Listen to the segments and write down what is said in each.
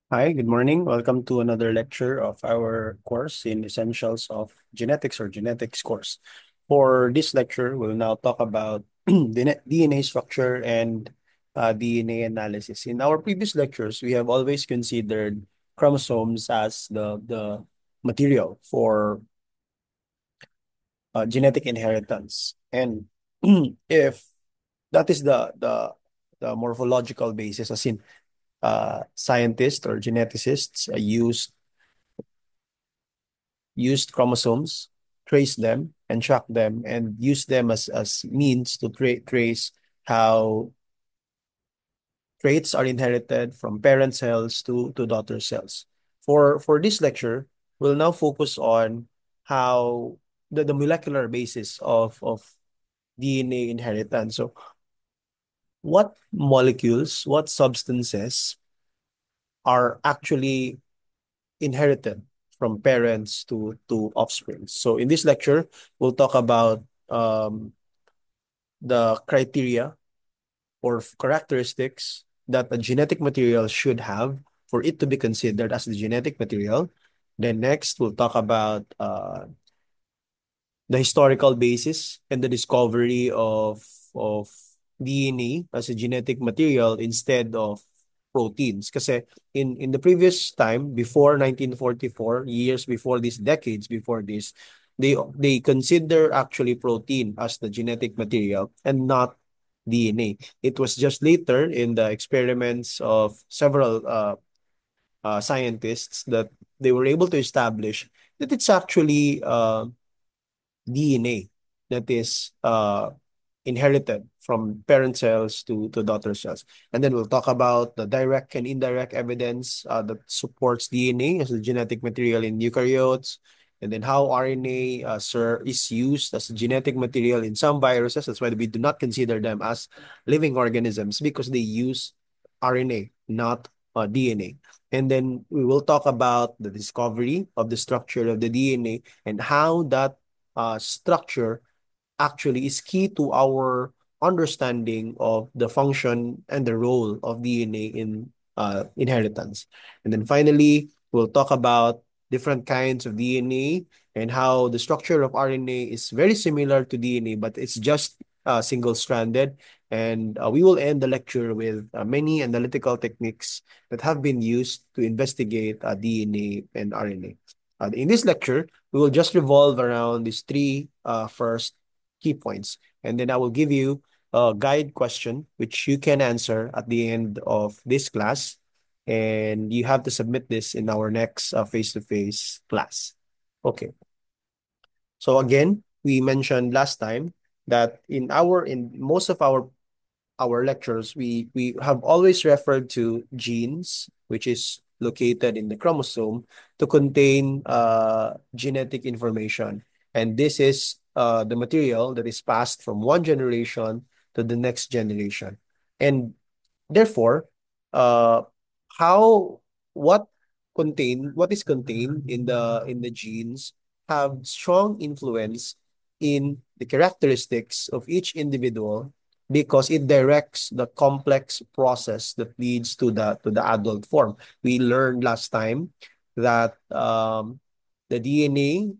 Hi, good morning. Welcome to another lecture of our course in Essentials of Genetics or Genetics course. For this lecture, we'll now talk about DNA structure and DNA analysis. In our previous lectures, we have always considered chromosomes as the material for genetic inheritance. And if that is the morphological basis, as in scientists or geneticists used chromosomes, trace them and track them, and use them as means to trace how traits are inherited from parent cells to daughter cells. For this lecture, we'll now focus on how the molecular basis of DNA inheritance. So what molecules, what substances are actually inherited from parents to offspring. So in this lecture, we'll talk about the criteria or characteristics that a genetic material should have for it to be considered as the genetic material. Then next, we'll talk about the historical basis and the discovery of DNA as a genetic material instead of proteins. Kasi in the previous time, before 1944, years before this, decades before this, they consider actually protein as the genetic material and not DNA. It was just later in the experiments of several scientists that they were able to establish that it's actually DNA that is inherited from parent cells to daughter cells. And then we'll talk about the direct and indirect evidence that supports DNA as a genetic material in eukaryotes, and then how RNA is used as a genetic material in some viruses. That's why we do not consider them as living organisms because they use RNA, not DNA. And then we will talk about the discovery of the structure of the DNA and how that structure actually is key to our understanding of the function and the role of DNA in inheritance. And then finally, we'll talk about different kinds of DNA and how the structure of RNA is very similar to DNA, but it's just single-stranded. And we will end the lecture with many analytical techniques that have been used to investigate DNA and RNA. In this lecture, we will just revolve around these three first key points. And then I will give you a guide question, which you can answer at the end of this class. And you have to submit this in our next face-to-face class. Okay. So again, we mentioned last time that in most of our lectures, we have always referred to genes, which is located in the chromosome, to contain genetic information. And this is the material that is passed from one generation to the next generation. And therefore, uh, how what what is contained in the genes have strong influence in the characteristics of each individual because it directs the complex process that leads to the adult form. We learned last time that the DNA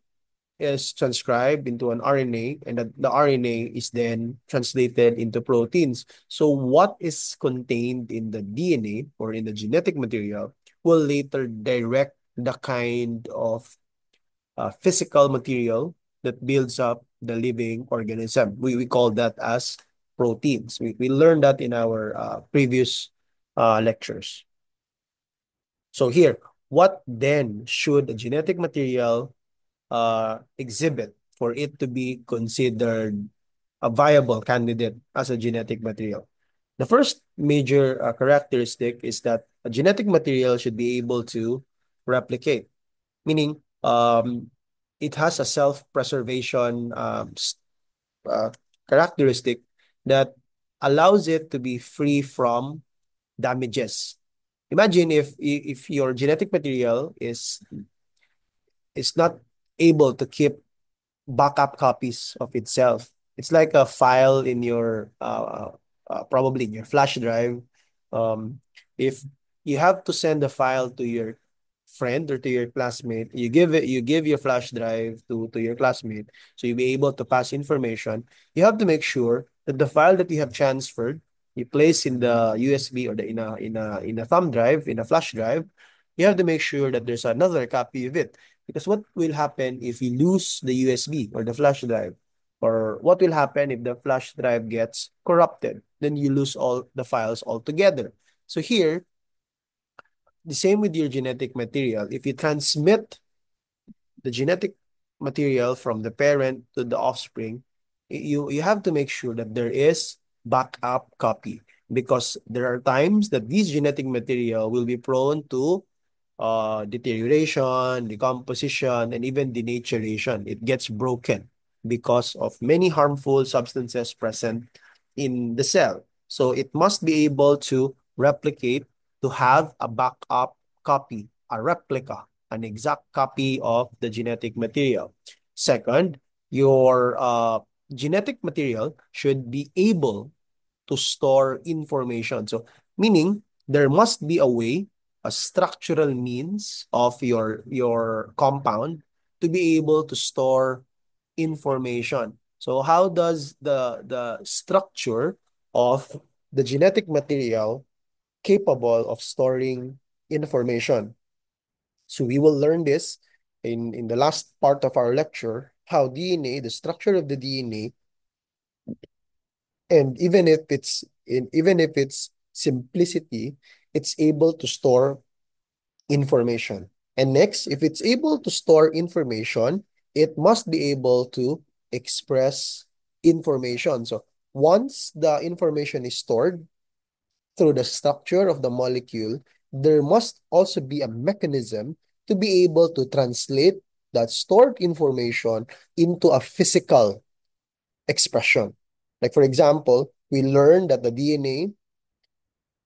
is transcribed into an RNA, and the RNA is then translated into proteins. So what is contained in the DNA or in the genetic material will later direct the kind of physical material that builds up the living organism. We call that as proteins. We learned that in our previous lectures. So here, what then should a genetic material exhibit for it to be considered a viable candidate as a genetic material? The first major characteristic is that a genetic material should be able to replicate, meaning it has a self-preservation uh, characteristic that allows it to be free from damages. Imagine if your genetic material is not able to keep backup copies of itself. It's like a file in your probably in your flash drive. Um, if you have to send the file to your friend or to your classmate. You give your flash drive to your classmate, so you'll be able to pass information. You have to make sure that the file that you have transferred, you place in the USB or the in a thumb drive, in a flash drive. You have to make sure that there's another copy of it. Because what will happen if you lose the USB or the flash drive? Or what will happen if the flash drive gets corrupted? Then you lose all the files altogether. So here, the same with your genetic material. If you transmit the genetic material from the parent to the offspring, you have to make sure that there is backup copy, because there are times that this genetic material will be prone to deterioration, decomposition, and even denaturation. It gets broken because of many harmful substances present in the cell. So it must be able to replicate, to have a backup copy, a replica, an exact copy of the genetic material. Second, your genetic material should be able to store information. So, meaning there must be a way, a structural means of your compound to be able to store information. So, how does the structure of the genetic material capable of storing information? So, we will learn this in the last part of our lecture, how DNA, the structure of the DNA, and even if it's simplicity, it's able to store information. And next, if it's able to store information, it must be able to express information. So once the information is stored through the structure of the molecule, there must also be a mechanism to be able to translate that stored information into a physical expression. Like for example, we learned that the DNA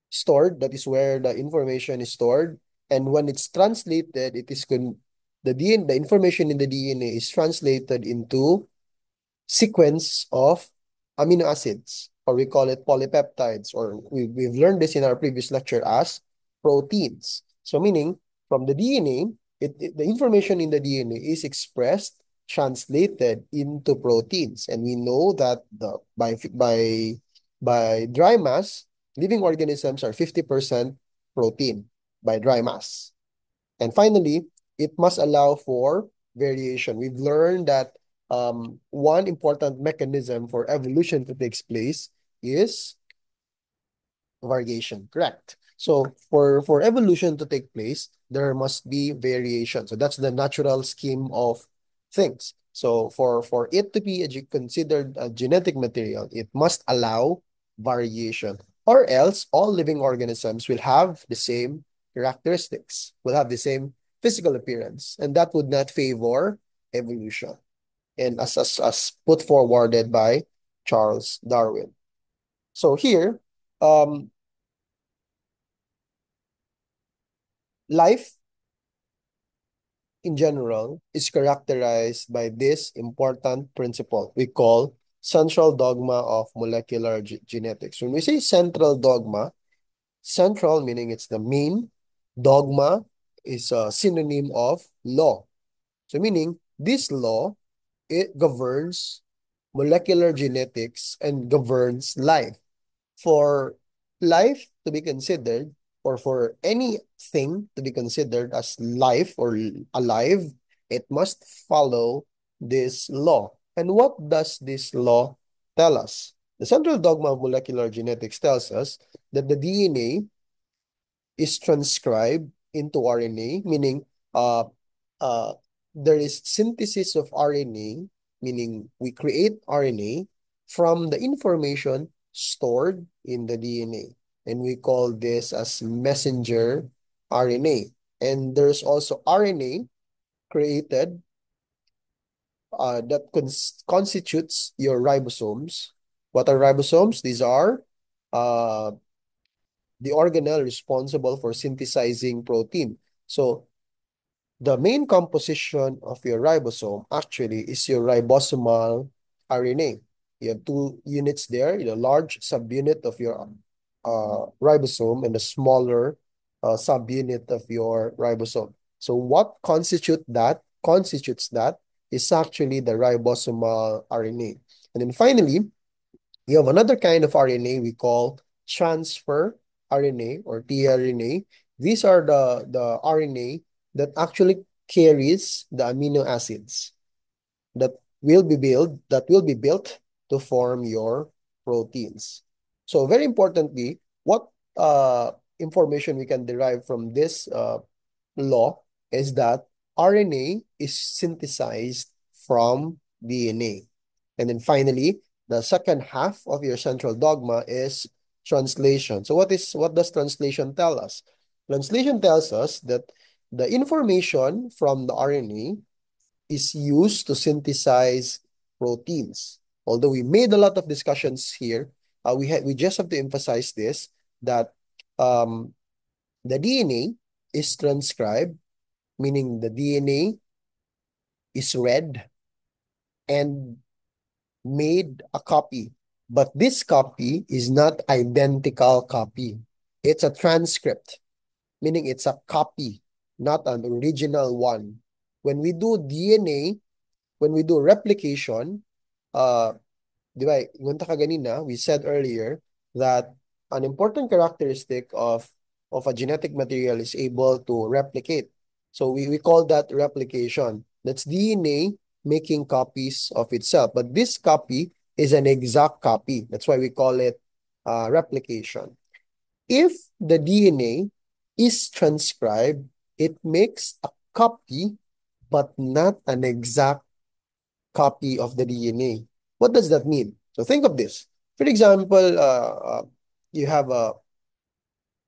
stored, that is where the information is stored, and when it's translated, the information in the DNA is translated into sequence of amino acids, or we call it polypeptides, or we've learned this in our previous lecture as proteins. So meaning from the DNA, the information in the DNA is expressed, translated into proteins. And we know that by dry mass, living organisms are 50% protein by dry mass. And finally, it must allow for variation. We've learned that one important mechanism for evolution to take place is variation, correct? So for evolution to take place, there must be variation. So that's the natural scheme of things. So for it to be considered a genetic material, it must allow variation, or else all living organisms will have the same characteristics, will have the same physical appearance, and that would not favor evolution. And as put forwarded by Charles Darwin. So here, um, life in general is characterized by this important principle we call central dogma of molecular genetics. When we say central dogma, central meaning it's the main, dogma is a synonym of law. So meaning this law, it governs molecular genetics and governs life. For life to be considered, or for anything to be considered as life or alive, it must follow this law. And what does this law tell us? The central dogma of molecular genetics tells us that the DNA is transcribed into RNA, meaning uh, uh, there is synthesis of RNA, meaning we create RNA from the information stored in the DNA. And we call this as messenger RNA. And there's also RNA created that constitutes your ribosomes. What are ribosomes? These are uh, the organelle responsible for synthesizing protein. So the main composition of your ribosome actually is your ribosomal RNA. You have two units there, the large subunit of your ribosome and the smaller subunit of your ribosome. So what constitutes that is actually the ribosomal RNA. And then finally, you have another kind of RNA we call transfer RNA or tRNA. These are the RNA that actually carries the amino acids that will be built to form your proteins. So very importantly, what information we can derive from this law is that RNA is synthesized from DNA. And then finally, the second half of your central dogma is translation. So what does translation tell us? Translation tells us that the information from the RNA is used to synthesize proteins. Although we made a lot of discussions here, we just have to emphasize this that um, the DNA is transcribed, meaning the DNA is read and made a copy. But this copy is not identical copy. It's a transcript, meaning it's a copy, not an original one. When we do DNA, when we do replication, uh, di ba, ngunta ka ganina, we said earlier that an important characteristic of a genetic material is able to replicate. So we call that replication. That's DNA making copies of itself. But this copy is an exact copy. That's why we call it replication. If the DNA is transcribed, it makes a copy, but not an exact copy of the DNA. What does that mean? So think of this. For example, you have a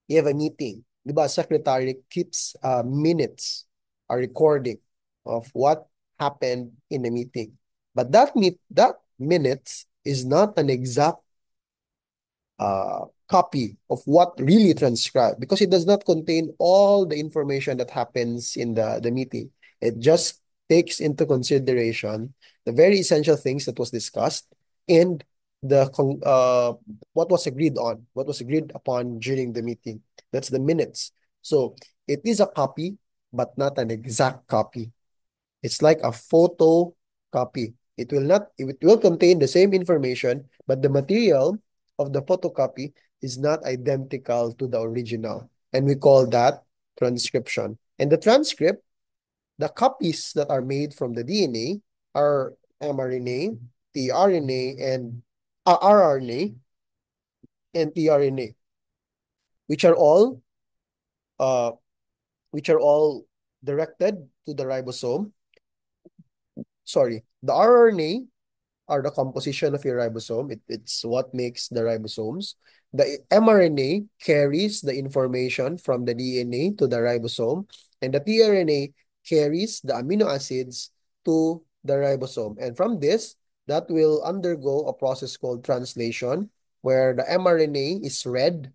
you have a meeting. Di ba? Secretary keeps minutes, a recording of what happened in the meeting. But that minutes is not an exact copy of what really transcribed because it does not contain all the information that happens in the meeting. It just takes into consideration the very essential things that was discussed and what was agreed on, what was agreed upon during the meeting. That's the minutes. So it is a copy, but not an exact copy. It's like a photocopy. It will contain the same information, but the material of the photocopy is not identical to the original. And we call that transcription. And the transcript, the copies that are made from the DNA are mRNA, tRNA, and rRNA and tRNA, which are all uh which are all directed to the ribosome. Sorry, the rRNA are the composition of your ribosome. It's what makes the ribosomes. The mRNA carries the information from the DNA to the ribosome, and the tRNA carries the amino acids to the ribosome. And from this, that will undergo a process called translation, where the mRNA is read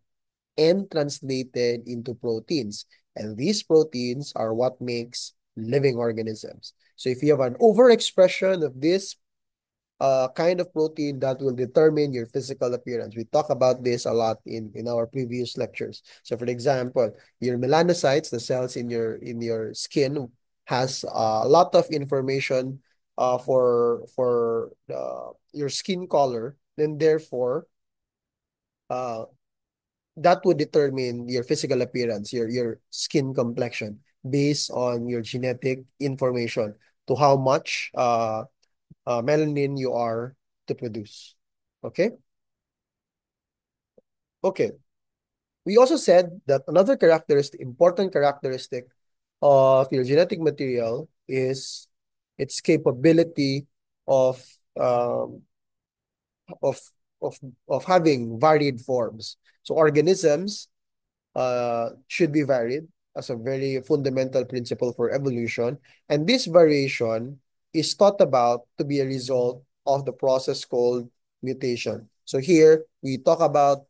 and translated into proteins. And these proteins are what makes living organisms. So if you have an overexpression of this kind of protein, that will determine your physical appearance. We talk about this a lot in our previous lectures. So for example, your melanocytes, the cells in your skin, has a lot of information for your skin color, then therefore uh, that would determine your physical appearance, your skin complexion based on your genetic information to how much melanin you are to produce. Okay? Okay. We also said that another important characteristic of your genetic material is its capability of um, of of of having varied forms. So organisms should be varied as a very fundamental principle for evolution. And this variation is thought about to be a result of the process called mutation. So here we talk about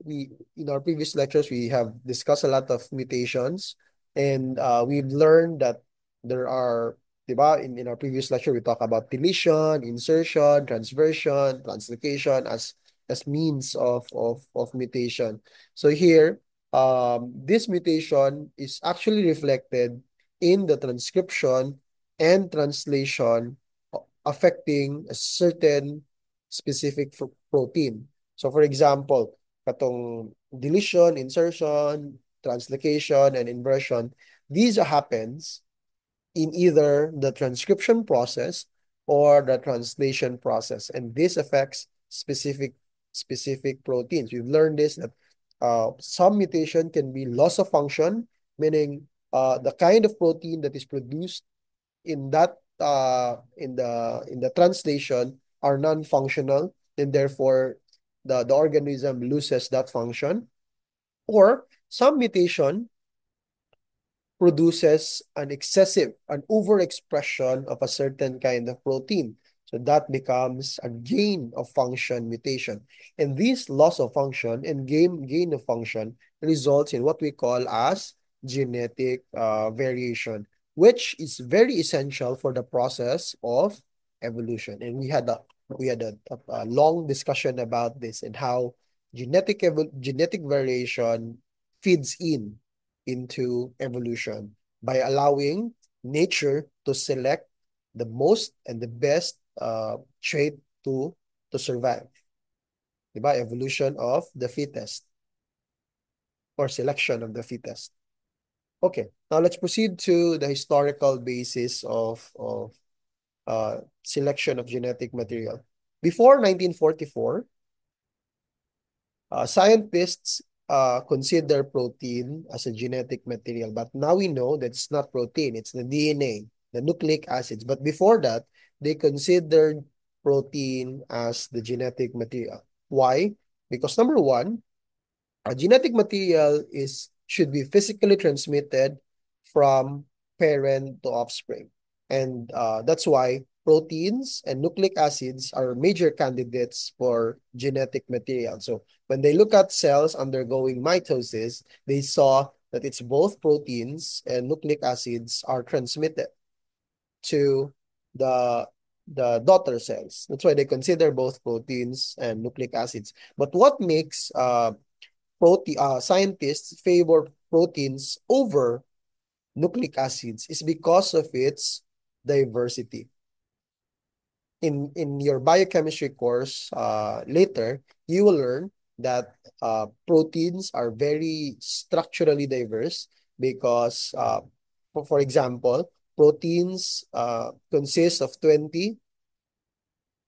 we in our previous lectures we have discussed a lot of mutations, and we've learned that there are, diba, in our previous lecture we talk about deletion, insertion, transversion, translocation as means of mutation. So here this mutation is actually reflected in the transcription and translation affecting a certain specific protein. So for example, katong deletion, insertion, translocation, and inversion, these happens in either the transcription process or the translation process, and this affects specific proteins. We've learned this that some mutation can be loss of function, meaning the kind of protein that is produced in that in the translation are non-functional, and therefore the organism loses that function. Or some mutation produces an overexpression of a certain kind of protein. So that becomes a gain of function mutation. And this loss of function and gain of function results in what we call as genetic variation, which is very essential for the process of evolution. And we had a long discussion about this and how genetic variation feeds into evolution by allowing nature to select the most and the best trait to survive. Diba? Evolution of the fittest or selection of the fittest. Okay, now let's proceed to the historical basis of selection of genetic material. Before 1944, scientists consider protein as a genetic material, but now we know that it's not protein, it's the DNA, the nucleic acids. But before that, they considered protein as the genetic material. Why? Because number one, a genetic material should be physically transmitted from parent to offspring. And that's why proteins and nucleic acids are major candidates for genetic material. So when they look at cells undergoing mitosis, they saw that it's both proteins and nucleic acids are transmitted to the daughter cells. That's why they consider both proteins and nucleic acids. But what makes scientists favor proteins over nucleic acids is because of its diversity. In your biochemistry course later, you will learn that proteins are very structurally diverse because, for example, proteins consist of 20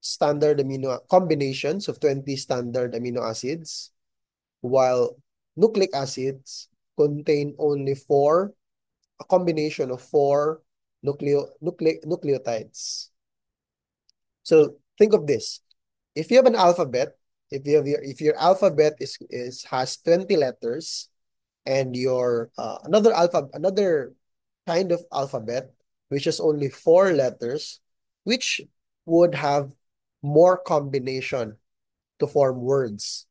standard amino combinations of 20 standard amino acids, while nucleic acids contain only a combination of four nucleotides. So think of this. If you have an alphabet, if your alphabet has 20 letters, and your another kind of alphabet which has only four letters, which would have more combination to form words,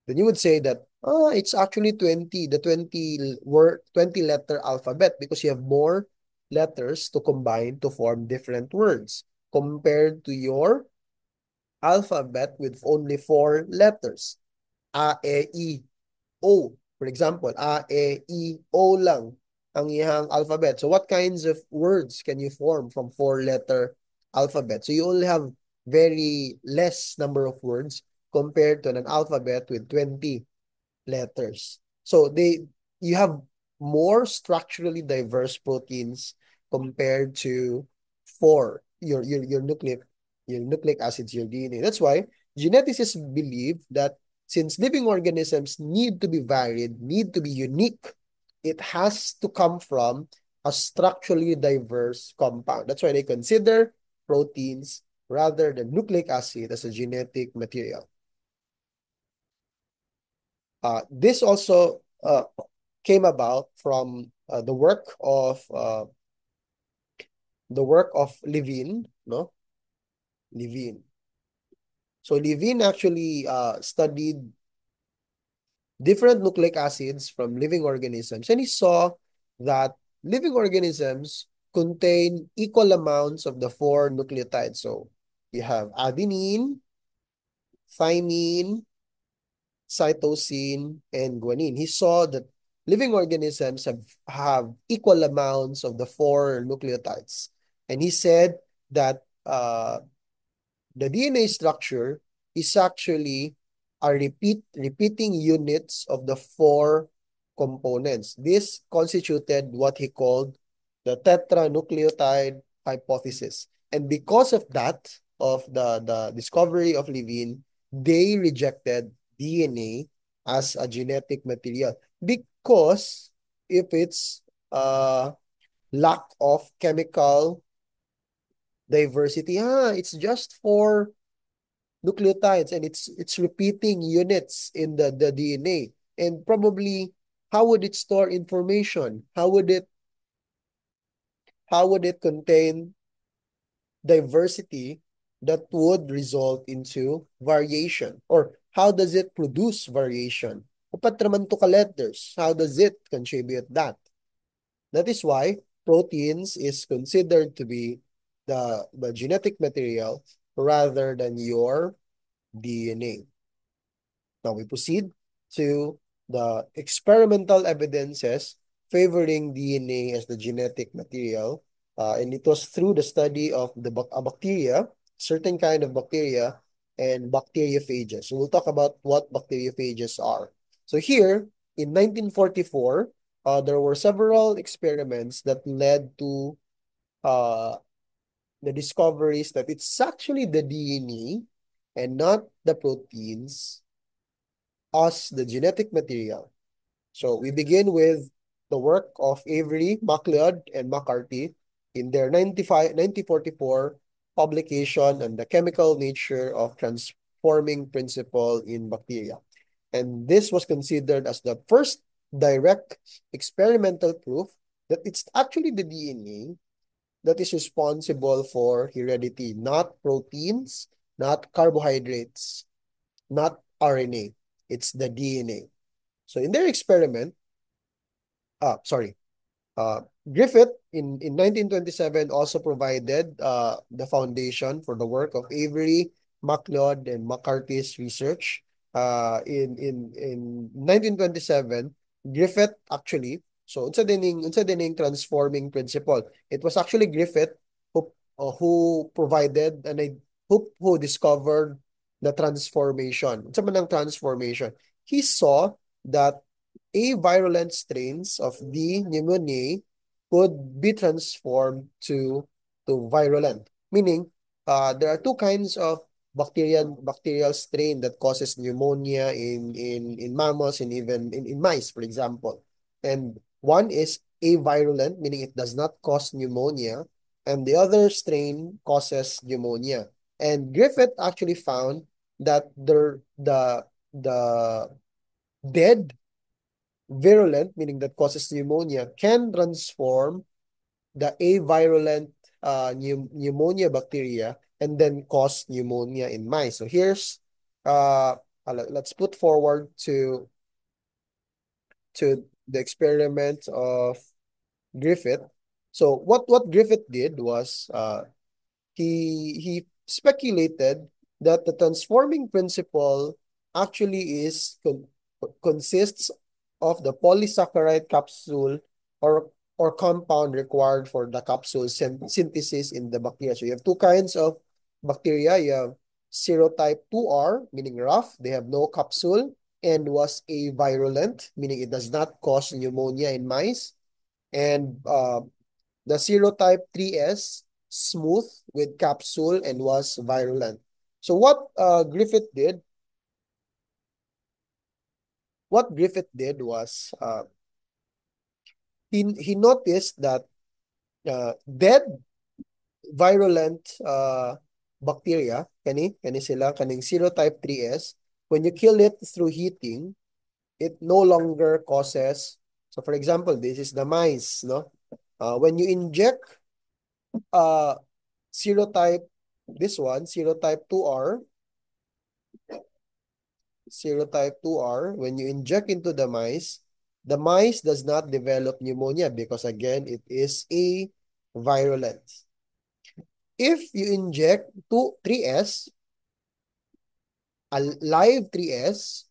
then you would say that it's actually 20, the 20 letter alphabet, because you have more letters to combine to form different words compared to your alphabet with only four letters. A, E, I, O. For example, A, E, I, O lang ang iyang alphabet. So what kinds of words can you form from four-letter alphabet? So you only have very less number of words compared to an alphabet with 20 letters. So you have more structurally diverse proteins compared to four, your nucleic acids, your DNA. That's why geneticists believe that since living organisms need to be varied, need to be unique, it has to come from a structurally diverse compound. That's why they consider proteins rather than nucleic acid as a genetic material. This also came about from the work of Levine, no? Levine. So Levine actually studied different nucleic acids from living organisms, and he saw that living organisms contain equal amounts of the four nucleotides. So you have adenine, thymine, cytosine, and guanine. He saw that living organisms have equal amounts of the four nucleotides. And he said that the DNA structure is actually a repeating units of the four components. This constituted what he called the tetranucleotide hypothesis. And because of that, of the discovery of Levine, they rejected DNA as a genetic material because if it's lack of chemical diversity, it's just four nucleotides and it's repeating units in the DNA. And probably how would it store information? How would it contain diversity that would result into variation? Or how does it produce variation? Upat naman to ka letters. How does it contribute that? That is why proteins is considered to be the genetic material rather than your DNA. Now we proceed to the experimental evidences favoring DNA as the genetic material. And it was through the study of a bacteria, certain kind of bacteria, and bacteriophages. So we'll talk about what bacteriophages are. So here, in 1944, there were several experiments that led to uh, the discoveries that it's actually the DNA and not the proteins as the genetic material. So we begin with the work of Avery, MacLeod, and McCarthy in their 1944 publication on the chemical nature of transforming principle in bacteria. And this was considered as the first direct experimental proof that it's actually the DNA that is responsible for heredity, not proteins, not carbohydrates, not RNA. It's the DNA. So in their experiment, ah, sorry, Griffith in 1927 also provided the foundation for the work of Avery, MacLeod, and McCarthy's research. In 1927, Griffith actually, so unsa dining transforming principle. It was actually Griffith who provided and who discovered the transformation. Unsa man ang transformation? He saw that avirulent strains of the pneumoniae could be transformed to virulent. Meaning, there are two kinds of bacterial strain that causes pneumonia in mammals and even in mice, for example. And one is avirulent, meaning it does not cause pneumonia, and the other strain causes pneumonia. And Griffith actually found that the dead virulent, meaning that causes pneumonia, can transform the avirulent pneumonia bacteria and then cause pneumonia in mice. So here's, let's put forward to the experiment of Griffith. So what Griffith did was he speculated that the transforming principle actually consists of the polysaccharide capsule or compound required for the capsule synthesis in the bacteria. So you have two kinds of bacteria. You have serotype 2R, meaning rough, they have no capsule, and was avirulent, meaning it does not cause pneumonia in mice. And the serotype 3S, smooth with capsule and was virulent. So what Griffith did was he noticed that dead virulent bacteria kani sila kaning serotype 3S, when you kill it through heating, it no longer causes. So for example, this is the mice, no? When you inject uh serotype this one, serotype 2R, when you inject into the mice does not develop pneumonia because again, it is a virulent. If you inject 3S, a live 3S,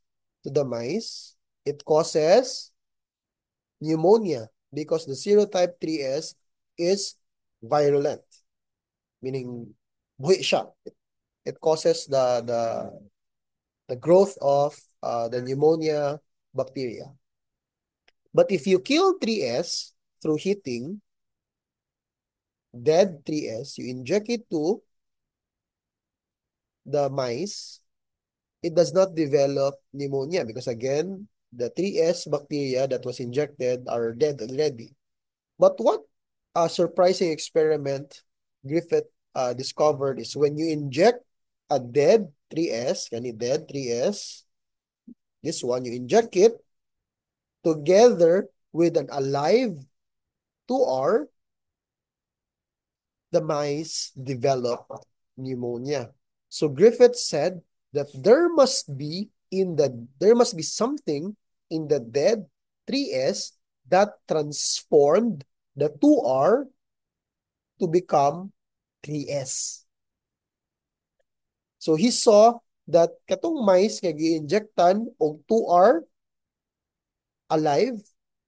to the mice, it causes pneumonia because the serotype 3S is virulent, meaning buhi siya. It causes the growth of the pneumonia bacteria. But if you kill 3S through heating, dead 3S, you inject it to the mice, it does not develop pneumonia because again, the 3S bacteria that was injected are dead already. But what a surprising experiment Griffith discovered is when you inject a dead 3S, dead 3S, this one, you inject it together with an alive 2R, the mice develop pneumonia. So Griffith said that there must be something in the dead 3S that transformed the 2R to become 3S. So he saw that katong mice kay gi-injectan og 2R alive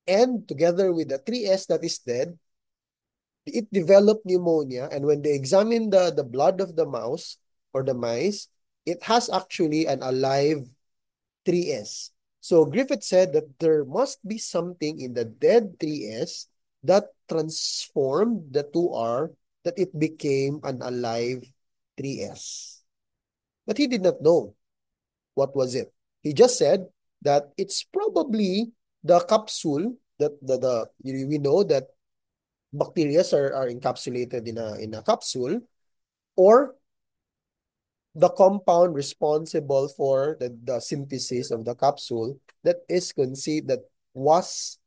and together with the 3S that is dead, it developed pneumonia. And when they examined the blood of the mouse or the mice, it has actually an alive 3S. So Griffith said that there must be something in the dead 3S that transformed the 2R that it became an alive 3S. But he did not know what was it. He just said that it's probably the capsule that we know that bacteria are encapsulated in a capsule, or the compound responsible for the synthesis of the capsule that is conceived that was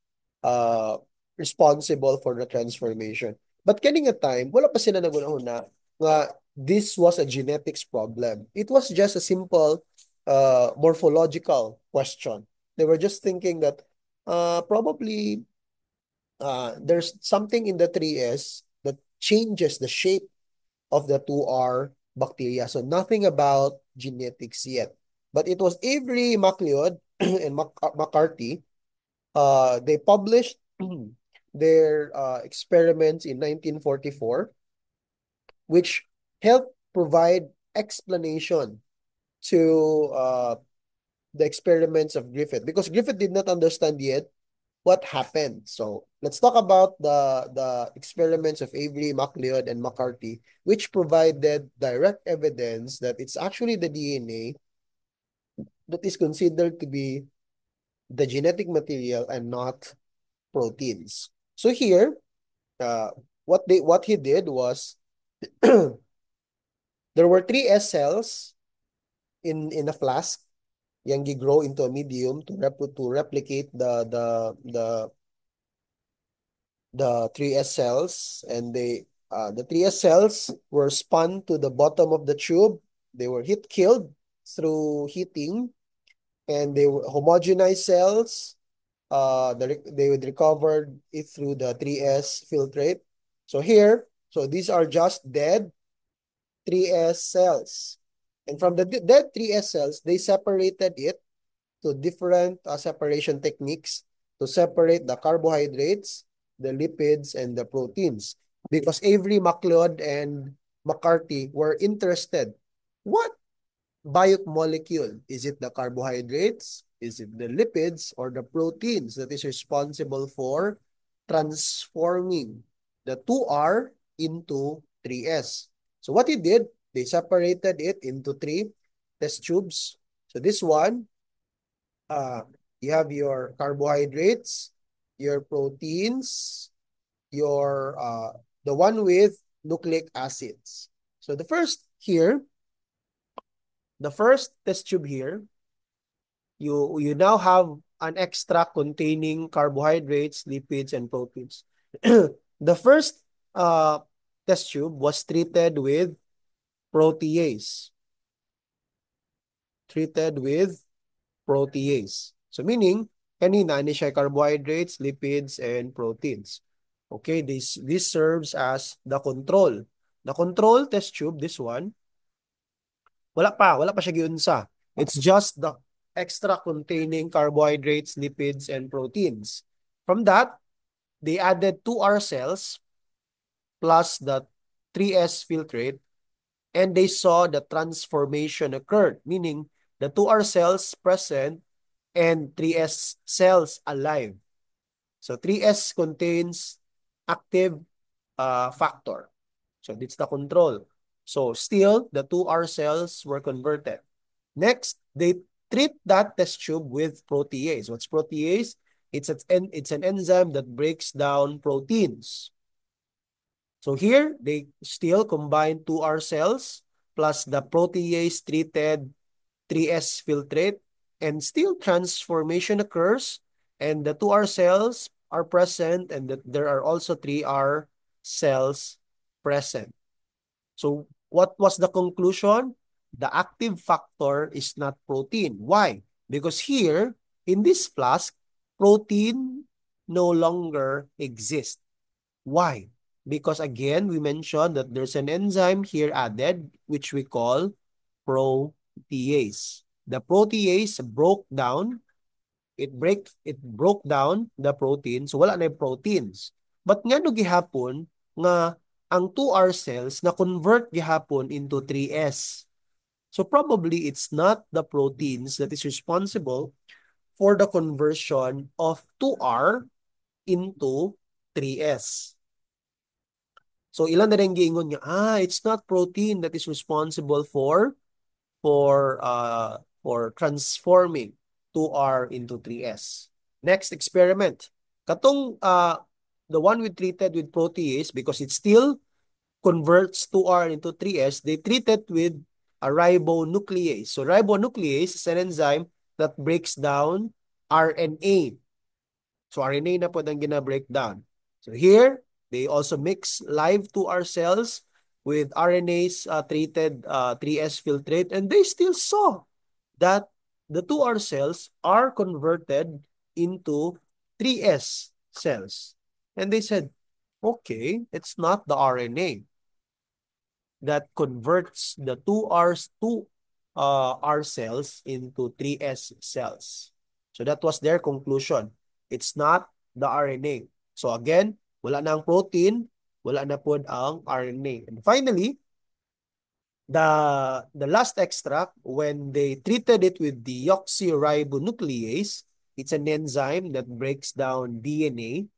uh responsible for the transformation. But kaning a time, wala pa sila naguna-una nga this was a genetics problem. It was just a simple morphological question. They were just thinking that probably there's something in the 3S that changes the shape of the 2R bacteria. So nothing about genetics yet. But it was Avery MacLeod and McCarthy. They published their experiments in 1944, which helped provide explanation to the experiments of Griffith because Griffith did not understand yet what happened. So let's talk about the experiments of Avery, MacLeod, and McCarthy, which provided direct evidence that it's actually the DNA that is considered to be the genetic material and not proteins. So here, what he did was there were 3S cells in a flask yang grow into a medium to replicate the 3S cells, and the 3S cells were spun to the bottom of the tube. They were heat killed through heating, and they were homogenized cells. They would recover it through the 3S filtrate. So here, so these are just dead 3S cells. And from the dead 3S cells, they separated it to different separation techniques to separate the carbohydrates, the lipids, and the proteins. Because Avery, MacLeod, and McCarthy were interested. What biomolecule? Is it the carbohydrates? Is it the lipids or the proteins that is responsible for transforming the 2R into 3S? So what he did, they separated it into 3 test tubes. So this one, uh, you have your carbohydrates, your proteins, your the one with nucleic acids. So the first test tube here, you now have an extract containing carbohydrates, lipids, and proteins. The first test tube was protease. Treated with protease. So meaning, kanina ni siya carbohydrates, lipids, and proteins. Okay, this serves as the control. The control test tube, this one, wala pa siya giunsa. It's just the extract containing carbohydrates, lipids, and proteins. From that, they added 2R cells plus the 3S filtrate, and they saw the transformation occurred, meaning the 2R cells present and 3S cells alive. So 3S contains active factor. So it's the control. So still, the 2R cells were converted. Next, they treat that test tube with protease. What's protease? It's an enzyme that breaks down proteins. So here, they still combine 2R cells plus the protease-treated 3S filtrate, and still transformation occurs, and the 2R cells are present, and there are also 3R cells present. So what was the conclusion? The active factor is not protein. Why? Because here, in this flask, protein no longer exists. Why? Because again, we mentioned that there's an enzyme here added, which we call protease. The protease broke down the protein, so wala na yung proteins. But nga no gihapon nga ang 2R cells na convert gihapon into 3S. So probably it's not the proteins that is responsible for the conversion of 2R into 3S. So ilan na rin giingon nga, it's not protein that is responsible for transforming 2R into 3S. Next experiment. Katong the one we treated with protease, because it still converts 2R into 3S, they treated with a ribonuclease. So ribonuclease is an enzyme that breaks down RNA. So RNA na po ang gina-breakdown. So here, they also mix live 2R cells with RNAs treated 3S filtrate, and they still saw that the 2R cells are converted into 3S cells. And they said, okay, it's not the RNA that converts the 2R cells into 3S cells. So that was their conclusion. It's not the RNA. So again, wala na ang protein, wala na po ang RNA. And finally, the last extract, when they treated it with deoxyribonuclease, it's an enzyme that breaks down DNA.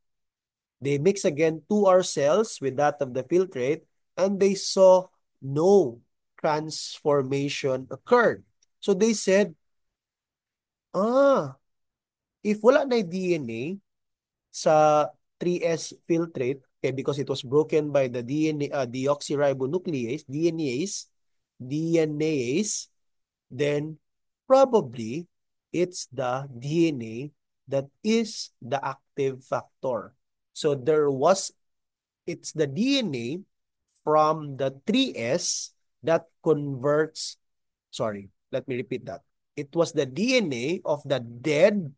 They mix again 2R cells with that of the filtrate, and they saw no transformation occurred. So they said, if wala na DNA sa 3S filtrate, okay, because it was broken by the DNA, deoxyribonuclease, DNase, then probably it's the DNA that is the active factor. So it's the DNA from the 3S that converts, sorry, let me repeat that. It was the DNA of the dead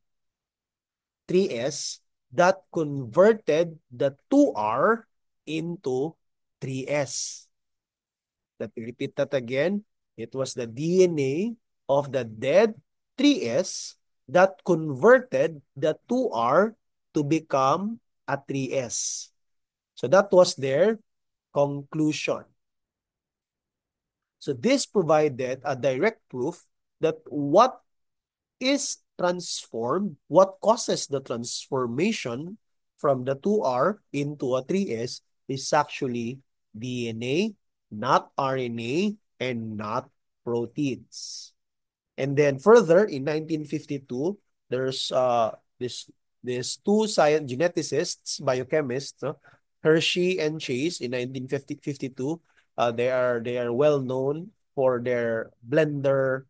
3S that converted the 2R into 3S. Let me repeat that again. It was the DNA of the dead 3S that converted the 2R to become a 3S. So that was their conclusion. So this provided a direct proof that what is transformed, what causes the transformation from the 2R into a 3S is actually DNA, not RNA, and not proteins. And then further, in 1952, there's this two geneticists, biochemists, Hershey and Chase in 1952. They are well known for their blender.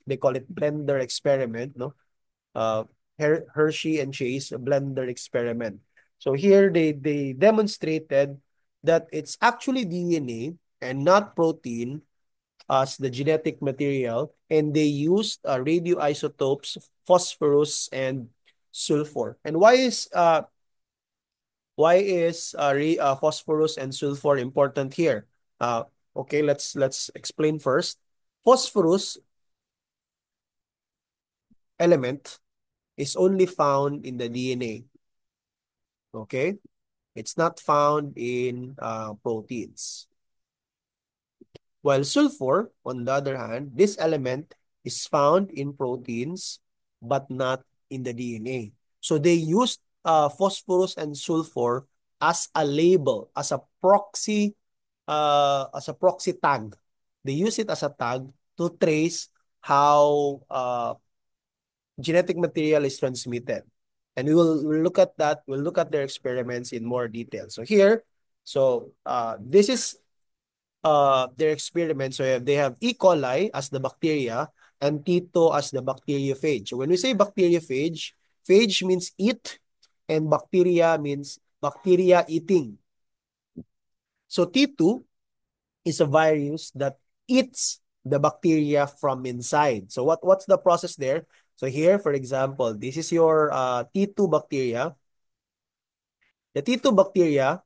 They call it blender experiment, no? Hershey and Chase blender experiment. So here they demonstrated that it's actually DNA and not protein as the genetic material, and they used radioisotopes, phosphorus and sulfur. And why is phosphorus and sulfur important here? Okay, let's explain first. Phosphorus element is only found in the DNA. Okay? It's not found in proteins. While sulfur, on the other hand, this element is found in proteins but not in the DNA. So they used phosphorus and sulfur as a label, as a proxy tag. They use it as a tag to trace how genetic material is transmitted. And we'll look at that. We'll look at their experiments in more detail. So here, this is their experiment. So they have E. coli as the bacteria and Tito as the bacteriophage. So when we say bacteriophage, phage means eat and bacteria means bacteria eating. So T2 is a virus that eats the bacteria from inside. So what's the process there? So here, for example, this is your T2 bacteria. The T2 bacteria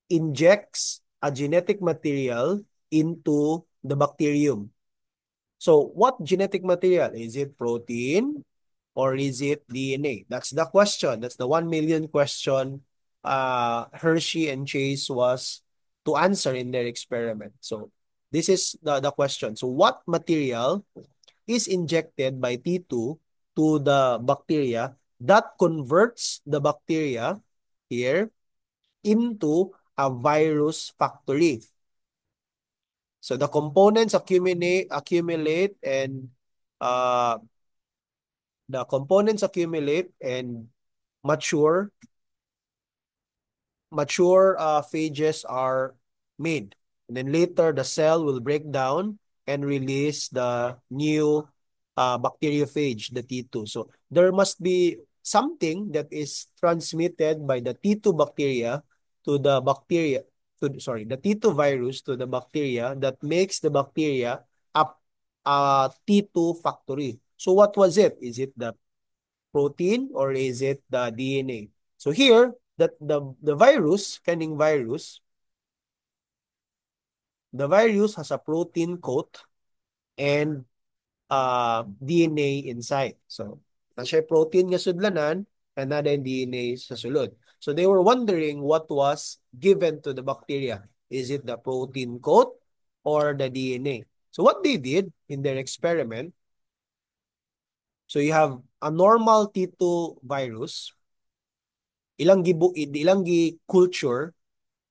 injects a genetic material into the bacterium. So what genetic material? Is it protein or is it DNA? That's the question. That's the 1 million question Hershey and Chase was to answer in their experiment. So this is the question. So what material is injected by T2 to the bacteria that converts the bacteria here into a virus factory? So the components accumulate and uh, mature phages are made. And then later, the cell will break down and release the new bacteriophage, the T2. So there must be something that is transmitted by the T2 bacteria to the bacteria, the T2 virus to the bacteria that makes the bacteria a T2 factory. So what was it? Is it the protein or is it the DNA? So here, that the virus, Canning virus, the virus has a protein coat and DNA inside. So, na siya protein nga sudlanan and na din DNA sa sulod. So they were wondering what was given to the bacteria. Is it the protein coat or the DNA? So what they did in their experiment, so you have a normal T2 virus, ilang gi culture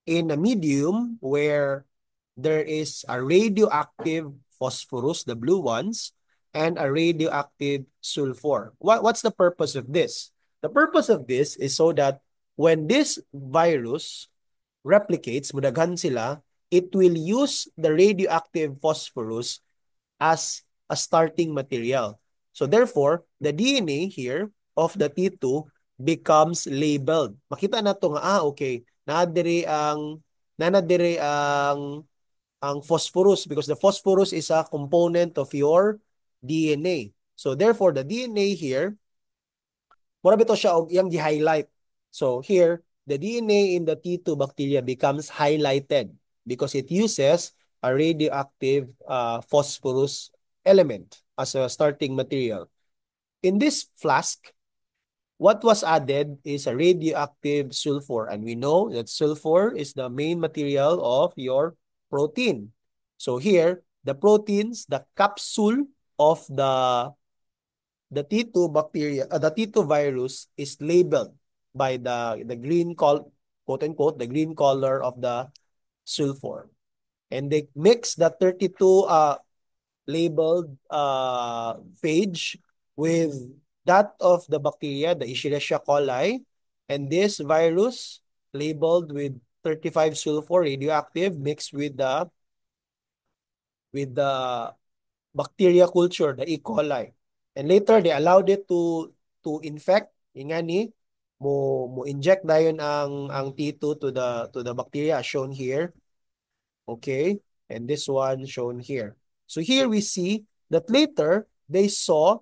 in a medium where there is a radioactive phosphorus, the blue ones, and a radioactive sulfur. What's the purpose of this? The purpose of this is so that when this virus replicates, mudaghan sila, it will use the radioactive phosphorus as a starting material. So therefore, the DNA here of the T2 becomes labeled. Makita na to nga, okay, nanadiri ang phosphorus because the phosphorus is a component of your DNA. So therefore, the DNA here, mura bito siya og iyang gi-highlight. So here, the DNA in the T2 bacteria becomes highlighted because it uses a radioactive phosphorus element as a starting material. In this flask, what was added is a radioactive sulfur, and we know that sulfur is the main material of your protein. So here, the proteins, the capsule of the T2 bacteria, the T2 virus is labeled by the green quote unquote, the green color of the sulfur. And they mix the 32 labeled phage with that of the bacteria, the Escherichia coli, and this virus labeled with 35 sulfur radioactive mixed with the bacteria culture, the E. coli. And later they allowed it to infect, ingani mo inject dayon ang T2 to the bacteria as shown here. Okay? And this one shown here. So here we see that later they saw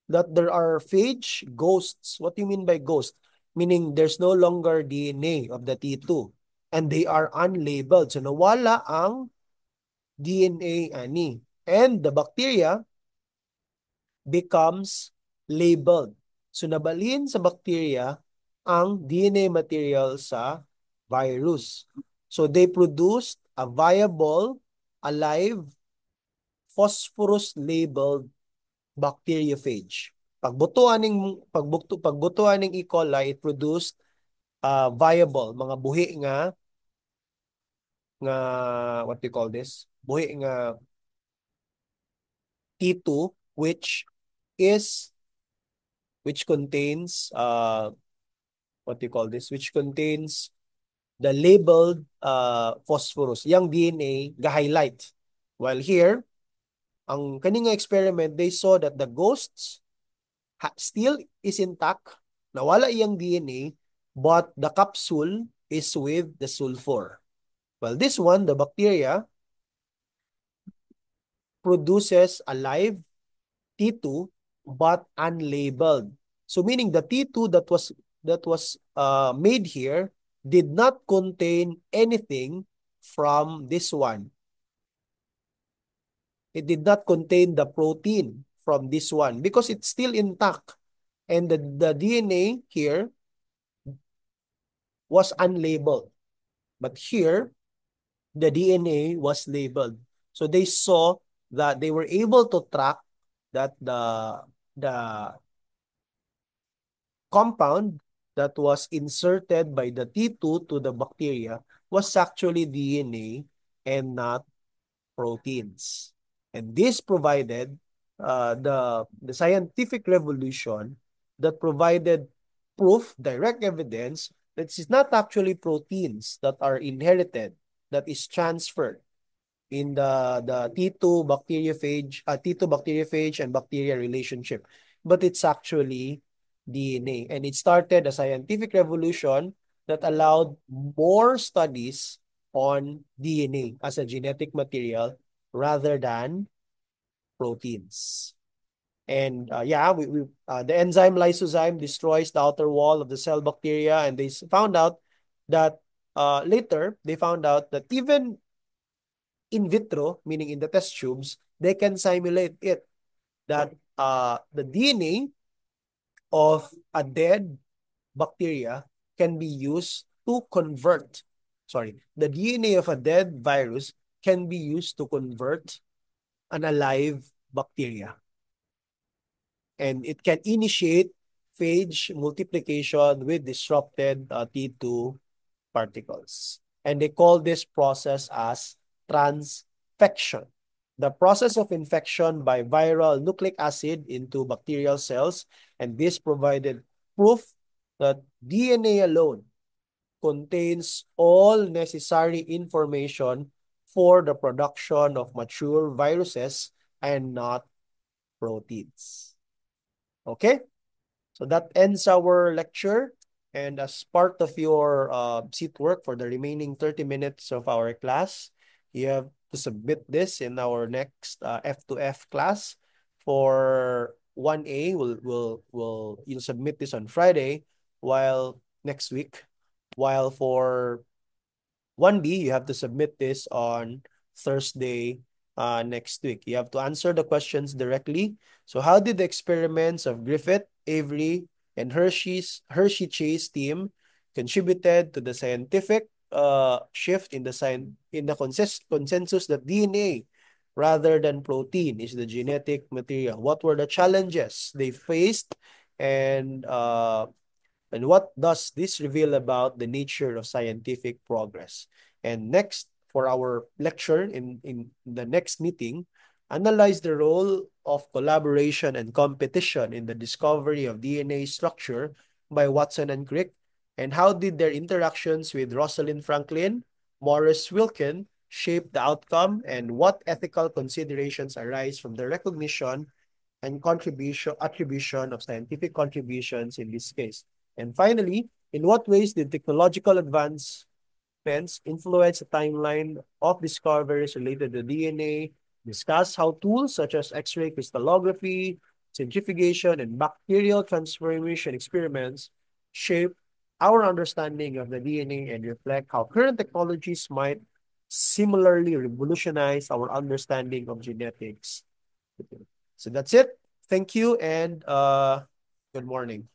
that there are phage ghosts. What do you mean by ghost? Meaning there's no longer DNA of the T2 and they are unlabeled. So nawala ang DNA ani. And the bacteria becomes labeled. So nabalhin sa bacteria ang DNA material sa virus. So they produced a viable, alive, phosphorus-labeled bacteriophage. Pagbutuan ng E. coli, it produced viable, mga buhi nga what do you call this? Buhi nga T2 is which contains what do you call this? Which contains the labeled phosphorus. Yang DNA ga-highlight. While here, ang kaning experiment, they saw that the ghosts still is intact. Nawala iyang DNA, but the capsule is with the sulfur. Well, this one, the bacteria, produces a live T2 but unlabeled. So meaning the T2 that was made here did not contain anything from this one. It did not contain the protein from this one because it's still intact. And the DNA here was unlabeled. But here, the DNA was labeled. So they saw that they were able to track that the compound that was inserted by the T2 to the bacteria was actually DNA and not proteins. And this provided the scientific revolution that provided proof, direct evidence that it's not actually proteins that are inherited, that is transferred in the T2 bacteriophage and bacteria relationship, but it's actually DNA. And it started a scientific revolution that allowed more studies on DNA as a genetic material rather than proteins. And the enzyme lysozyme destroys the outer wall of the cell bacteria, and they found out that later they found out that even in vitro, meaning in the test tubes, they can simulate it, that the DNA of a dead bacteria can be used to convert, the DNA of a dead virus can be used to convert an alive bacteria. And it can initiate phage multiplication with disrupted T2 particles. And they call this process as transfection. The process of infection by viral nucleic acid into bacterial cells, and this provided proof that DNA alone contains all necessary information for the production of mature viruses and not proteins. Okay? So that ends our lecture. And as part of your seat work for the remaining 30 minutes of our class, you have to submit this in our next F2F class. For 1A, you'll submit this on Friday, while next week, while for 1B, you have to submit this on Thursday next week. You have to answer the questions directly. So how did the experiments of Griffith, Avery, and Hershey Chase team contributed to the scientific shift in the consensus that DNA rather than protein is the genetic material? What were the challenges they faced, and what does this reveal about the nature of scientific progress? And next, for our lecture in the next meeting, analyze the role of collaboration and competition in the discovery of DNA structure by Watson and Crick, and how did their interactions with Rosalind Franklin, Morris Wilkin shape the outcome, and what ethical considerations arise from the recognition and attribution of scientific contributions in this case. And finally, in what ways did technological advancements influence the timeline of discoveries related to DNA? Discuss how tools such as X-ray crystallography, centrifugation, and bacterial transformation experiments shape our understanding of the DNA and reflect how current technologies might similarly revolutionize our understanding of genetics. So that's it Thank you and good morning.